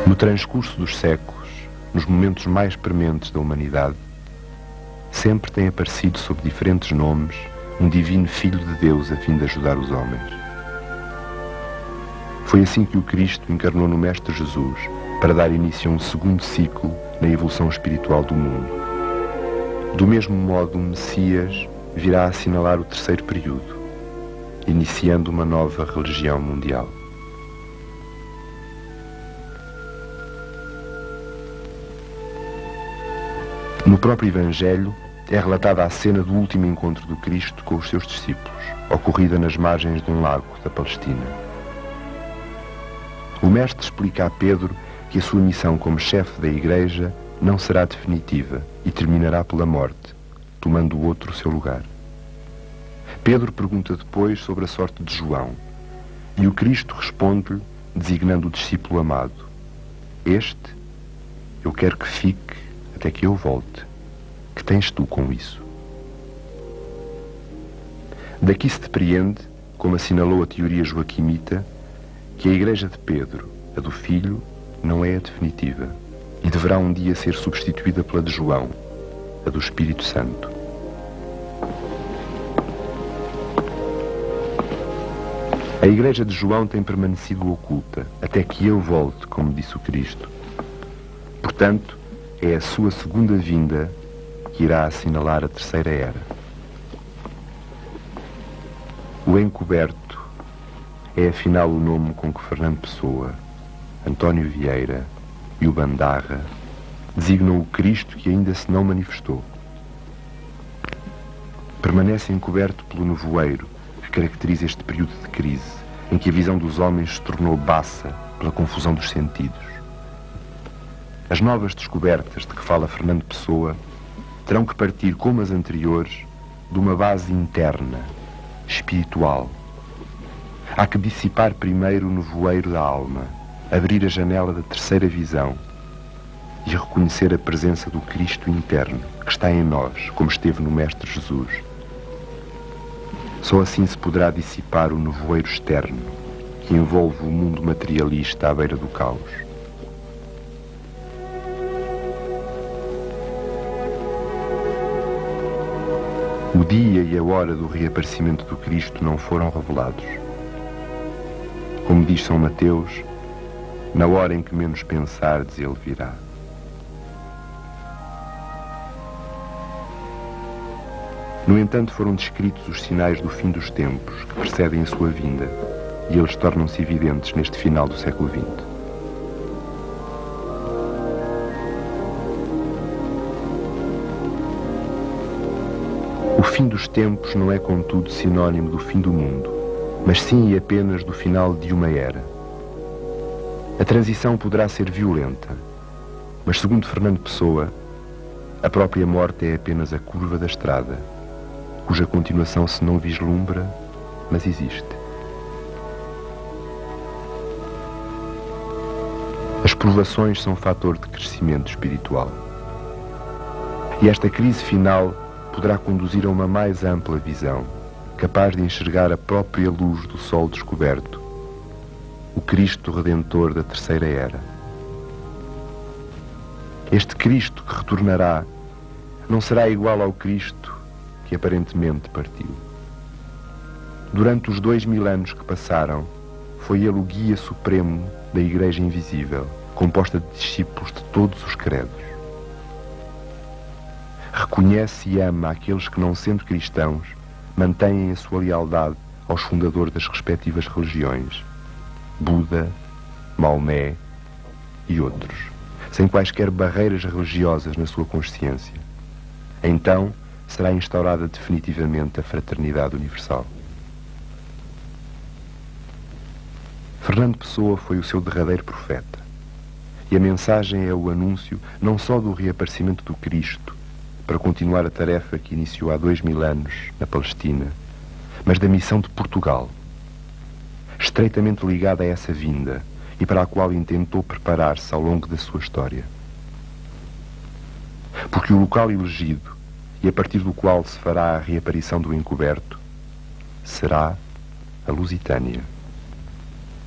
No transcurso dos séculos, nos momentos mais prementes da humanidade, sempre tem aparecido sob diferentes nomes um divino Filho de Deus a fim de ajudar os homens. Foi assim que o Cristo encarnou no Mestre Jesus para dar início a um segundo ciclo na evolução espiritual do mundo. Do mesmo modo, o Messias virá assinalar o terceiro período, iniciando uma nova religião mundial. No próprio Evangelho é relatada a cena do último encontro do Cristo com os seus discípulos, ocorrida nas margens de um lago da Palestina. O Mestre explica a Pedro que a sua missão como chefe da Igreja não será definitiva e terminará pela morte, tomando o outro o seu lugar. Pedro pergunta depois sobre a sorte de João, e o Cristo responde-lhe, designando o discípulo amado: Este, eu quero que fique até que eu volte. Que tens tu com isso? Daqui se depreende, como assinalou a teoria joaquimita, que a Igreja de Pedro, a do Filho, não é a definitiva e deverá um dia ser substituída pela de João, a do Espírito Santo. A Igreja de João tem permanecido oculta, até que eu volte, como disse o Cristo. Portanto, é a sua segunda vinda que irá assinalar a terceira era. O encoberto é afinal o nome com que Fernando Pessoa, António Vieira e o Bandarra designam o Cristo que ainda se não manifestou. Permanece encoberto pelo nevoeiro que caracteriza este período de crise, em que a visão dos homens se tornou baça pela confusão dos sentidos. As novas descobertas de que fala Fernando Pessoa terão que partir, como as anteriores, de uma base interna, espiritual. Há que dissipar primeiro o nevoeiro da alma, abrir a janela da terceira visão e reconhecer a presença do Cristo interno, que está em nós, como esteve no Mestre Jesus. Só assim se poderá dissipar o nevoeiro externo, que envolve o mundo materialista à beira do caos. O dia e a hora do reaparecimento do Cristo não foram revelados. Como diz São Mateus, na hora em que menos pensardes, ele virá. No entanto, foram descritos os sinais do fim dos tempos que precedem a sua vinda, e eles tornam-se evidentes neste final do século XX. O fim dos tempos não é, contudo, sinónimo do fim do mundo, mas sim e apenas do final de uma era. A transição poderá ser violenta, mas, segundo Fernando Pessoa, a própria morte é apenas a curva da estrada, cuja continuação se não vislumbra, mas existe. As provações são fator de crescimento espiritual. E esta crise final poderá conduzir a uma mais ampla visão, capaz de enxergar a própria luz do sol descoberto, o Cristo Redentor da terceira era. Este Cristo que retornará não será igual ao Cristo que aparentemente partiu. Durante os 2000 anos que passaram, foi ele o guia supremo da Igreja Invisível, composta de discípulos de todos os credos. Reconhece e ama aqueles que, não sendo cristãos, mantêm a sua lealdade aos fundadores das respectivas religiões, Buda, Maomé e outros, sem quaisquer barreiras religiosas na sua consciência. Então será instaurada definitivamente a fraternidade universal. Fernando Pessoa foi o seu derradeiro profeta, e a mensagem é o anúncio não só do reaparecimento do Cristo, para continuar a tarefa que iniciou há 2000 anos na Palestina, mas da missão de Portugal, estreitamente ligada a essa vinda e para a qual intentou preparar-se ao longo da sua história. Porque o local elegido e a partir do qual se fará a reaparição do encoberto será a Lusitânia,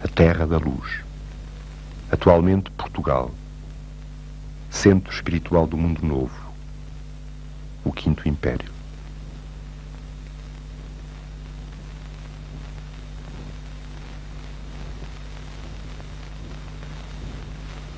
a terra da luz, a Atualmente, Portugal, centro espiritual do mundo novo, o Quinto Império.